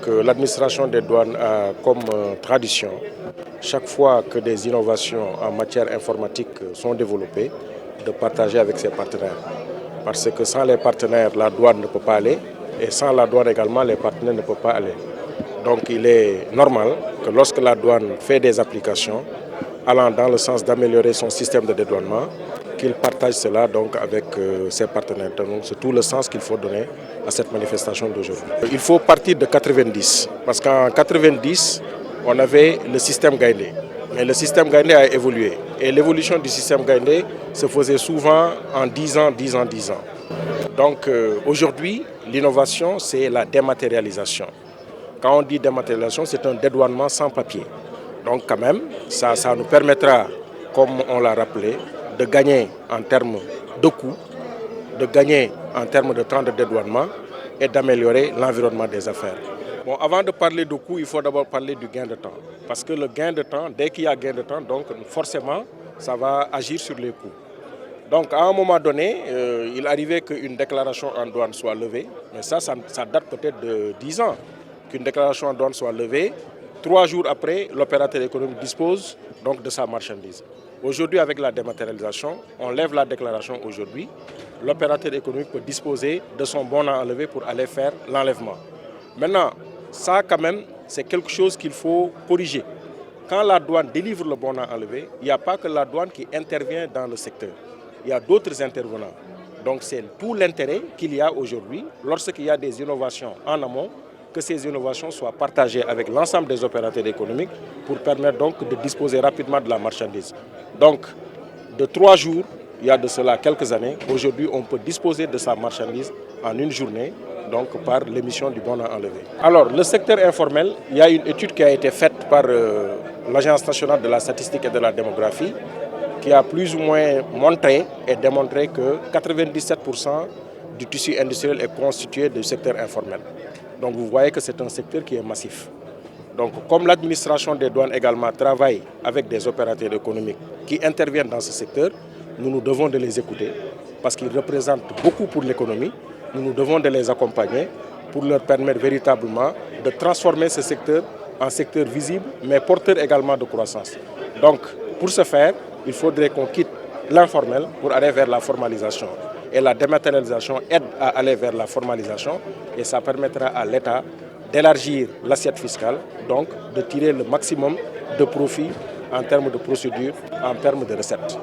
L'administration des douanes a comme tradition, chaque fois que des innovations en matière informatique sont développées, de partager avec ses partenaires. Parce que sans les partenaires, la douane ne peut pas aller, et sans la douane également, les partenaires ne peuvent pas aller. Donc il est normal que lorsque la douane fait des applications allant dans le sens d'améliorer son système de dédouanement, qu'il partage cela donc avec ses partenaires. Donc c'est tout le sens qu'il faut donner à cette manifestation d'aujourd'hui. Il faut partir de 90, parce qu'en 90, on avait le système Gaïndé. Mais le système Gaïndé a évolué. Et l'évolution du système Gaïndé se faisait souvent en 10 ans, 10 ans, 10 ans. Donc aujourd'hui, l'innovation, c'est la dématérialisation. Quand on dit dématérialisation, c'est un dédouanement sans papier. Donc quand même, ça nous permettra, comme on l'a rappelé, de gagner en termes de coûts, de gagner en termes de temps de dédouanement et d'améliorer l'environnement des affaires. Bon, avant de parler de coûts, il faut d'abord parler du gain de temps. Parce que le gain de temps, dès qu'il y a gain de temps, donc forcément, ça va agir sur les coûts. Donc à un moment donné, il arrivait qu'une déclaration en douane soit levée, mais ça date peut-être de 10 ans qu'une déclaration en douane soit levée. 3 jours après, l'opérateur économique dispose donc de sa marchandise. Aujourd'hui, avec la dématérialisation, on lève la déclaration aujourd'hui. L'opérateur économique peut disposer de son bon à enlever pour aller faire l'enlèvement. Maintenant, ça quand même, c'est quelque chose qu'il faut corriger. Quand la douane délivre le bon à enlever, il n'y a pas que la douane qui intervient dans le secteur. Il y a d'autres intervenants. Donc c'est tout l'intérêt qu'il y a aujourd'hui, lorsqu'il y a des innovations en amont, que ces innovations soient partagées avec l'ensemble des opérateurs économiques pour permettre donc de disposer rapidement de la marchandise. Donc, de 3 jours, il y a de cela quelques années, aujourd'hui on peut disposer de sa marchandise en une journée, donc par l'émission du bon à enlever. Alors, le secteur informel, il y a une étude qui a été faite par l'Agence nationale de la statistique et de la démographie, qui a plus ou moins montré et démontré que 97% du tissu industriel est constitué du secteur informel. Donc vous voyez que c'est un secteur qui est massif. Donc comme l'administration des douanes également travaille avec des opérateurs économiques qui interviennent dans ce secteur, nous devons de les écouter parce qu'ils représentent beaucoup pour l'économie. Nous devons de les accompagner pour leur permettre véritablement de transformer ce secteur en secteur visible mais porteur également de croissance. Donc pour ce faire, il faudrait qu'on quitte l'informel pour aller vers la formalisation. Et la dématérialisation aide à aller vers la formalisation et ça permettra à l'État d'élargir l'assiette fiscale, donc de tirer le maximum de profit en termes de procédures, en termes de recettes.